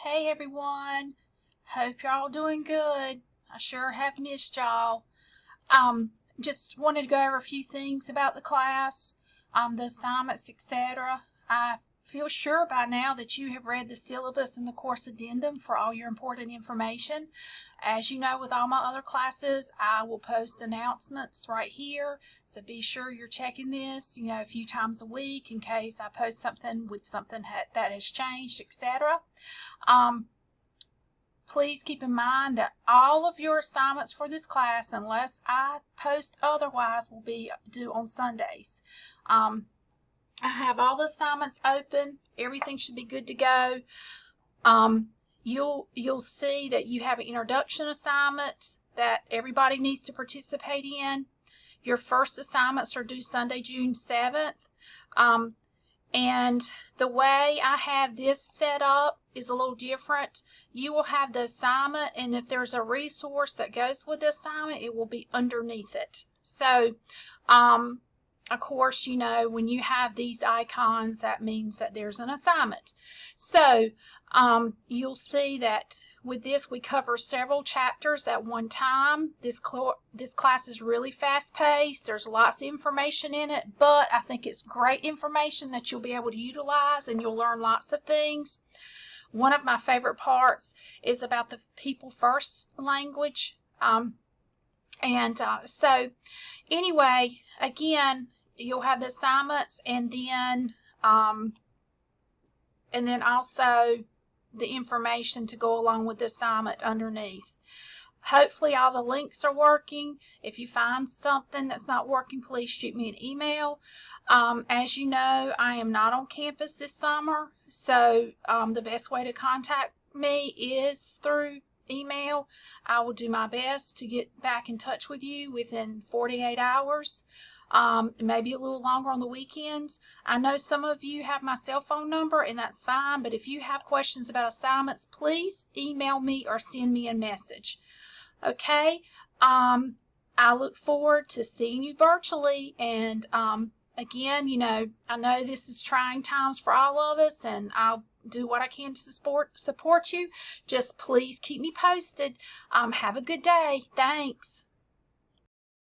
Hey everyone, hope y'all doing good. I sure have missed y'all. Um, just wanted to go over a few things about the class, the assignments, etc. I feel sure by now that you have read the syllabus and the course addendum for all your important information. As you know, with all my other classes, I will post announcements right here. So be sure you're checking this, a few times a week in case I post something with something that has changed, etc. Um, Please keep in mind that all of your assignments for this class, unless I post otherwise, will be due on Sundays. I have all the assignments open. Everything should be good to go. You'll see that you have an introduction assignment that everybody needs to participate in. Your first assignments are due Sunday, June 7th. And the way I have this set up is a little different. You will have the assignment, and if there's a resource that goes with the assignment, it will be underneath it. So, of course, when you have these icons, that means that there's an assignment. So, you'll see that with this, we cover several chapters at one time. This class is really fast-paced. There's lots of information in it, but I think it's great information that you'll be able to utilize, and you'll learn lots of things. One of my favorite parts is about the people first language. So anyway, again, you'll have the assignments and then also the information to go along with the assignment underneath. Hopefully all the links are working. If you find something that's not working, please shoot me an email. As you know, I am not on campus this summer, so the best way to contact me is through email. I will do my best to get back in touch with you within 48 hours. Maybe a little longer on the weekends. I know some of you have my cell phone number, and that's fine, but if you have questions about assignments, please email me or send me a message. Okay, I look forward to seeing you virtually, and again, I know this is trying times for all of us, and I'll do what I can to support you. Just please keep me posted. Have a good day. Thanks.